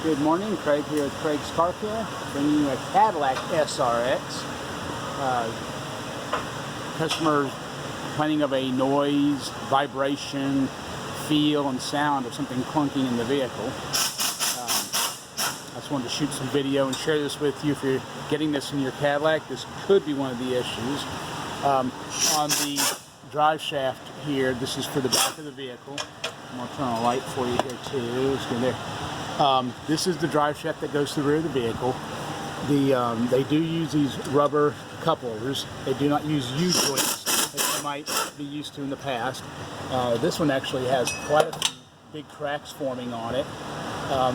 Good morning, Craig here at Craig's Car Care, bringing you a Cadillac SRX. Customer complaining of a noise, vibration, feel, and sound of something clunking in the vehicle. I just wanted to shoot some video and share this with you. If you're getting this in your Cadillac, this could be one of the issues. On the drive shaft here, this is for the back of the vehicle. I'm going to turn on a light for you here too. Let's go there. This is the drive shaft that goes through the rear of the vehicle. They do use these rubber couplers. They do not use U-joints that you might be used to in the past. This one actually has quite a few big cracks forming on it.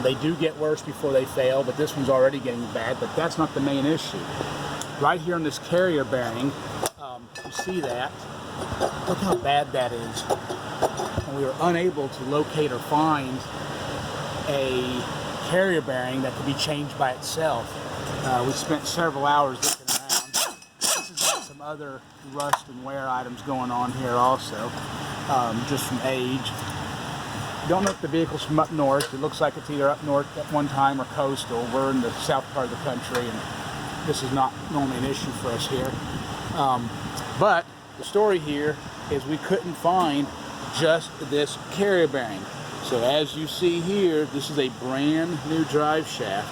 They do get worse before they fail, but this one's already getting bad, but that's not the main issue. Right here on this carrier bearing, you see that. Look how bad that is. And we were unable to locate or find a carrier bearing that could be changed by itself. We spent several hours looking around. This has got some other rust and wear items going on here also, just from age. Don't know if the vehicle's from up north. It looks like it's either up north at one time or coastal. We're in the south part of the country, and this is not normally an issue for us here. But the story here is we couldn't find just this carrier bearing. So as you see here, this is a brand new drive shaft.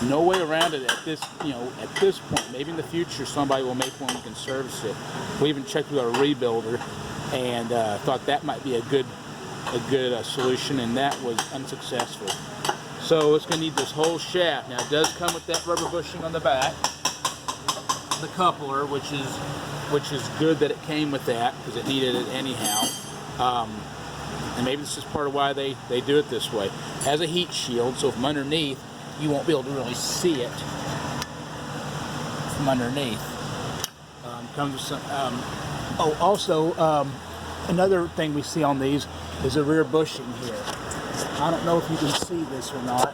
No way around it at this, at this point. Maybe in the future somebody will make one and can service it. We even checked with our rebuilder and thought that might be a good solution, and that was unsuccessful. So it's going to need this whole shaft. Now it does come with that rubber bushing on the back, the coupler, which is good that it came with that because it needed it anyhow. And maybe this is part of why they do it this way. It has a heat shield, so from underneath, you won't be able to really see it from underneath. Comes with some. Another thing we see on these is the rear bushing here. I don't know if you can see this or not.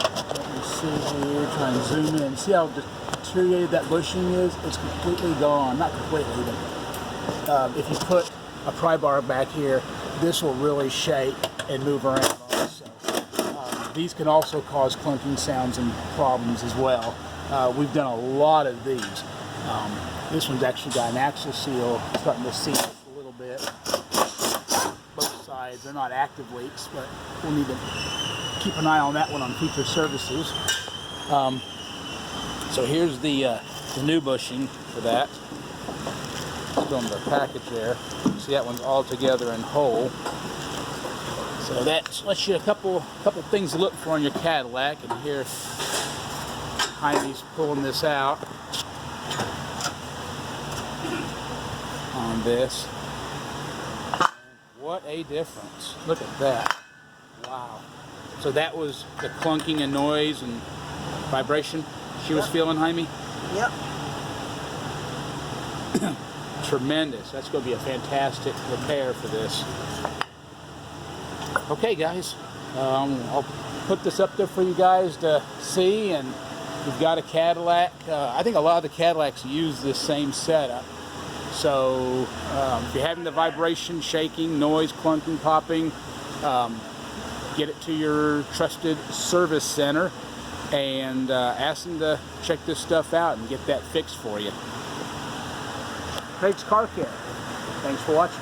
Let me see here. Try and zoom in. See how deteriorated that bushing is? It's completely gone. Not completely, but if you put a pry bar back here, this will really shake and move around also. These can also cause clunking sounds and problems as well. We've done a lot of these. This one's actually got an axle seal starting to seal a little bit. Both sides, they're not active leaks, but we'll need to keep an eye on that one on future services. So here's the new bushing for that. Still in the package there. See, that one's all together and whole. So that lets you a couple things to look for in your Cadillac. And here, Heidi's pulling this out on this. What a difference! Look at that! Wow. So that was the clunking and noise and vibration she was feeling, Jaime? Yep. Tremendous. That's going to be a fantastic repair for this. Okay, guys, I'll put this up there for you guys to see, and we've got a Cadillac. I think a lot of the Cadillacs use this same setup. So if you're having the vibration, shaking, noise, clunking, popping, get it to your trusted service center and ask them to check this stuff out and get that fixed for you. Craig's Car Care. Thanks for watching.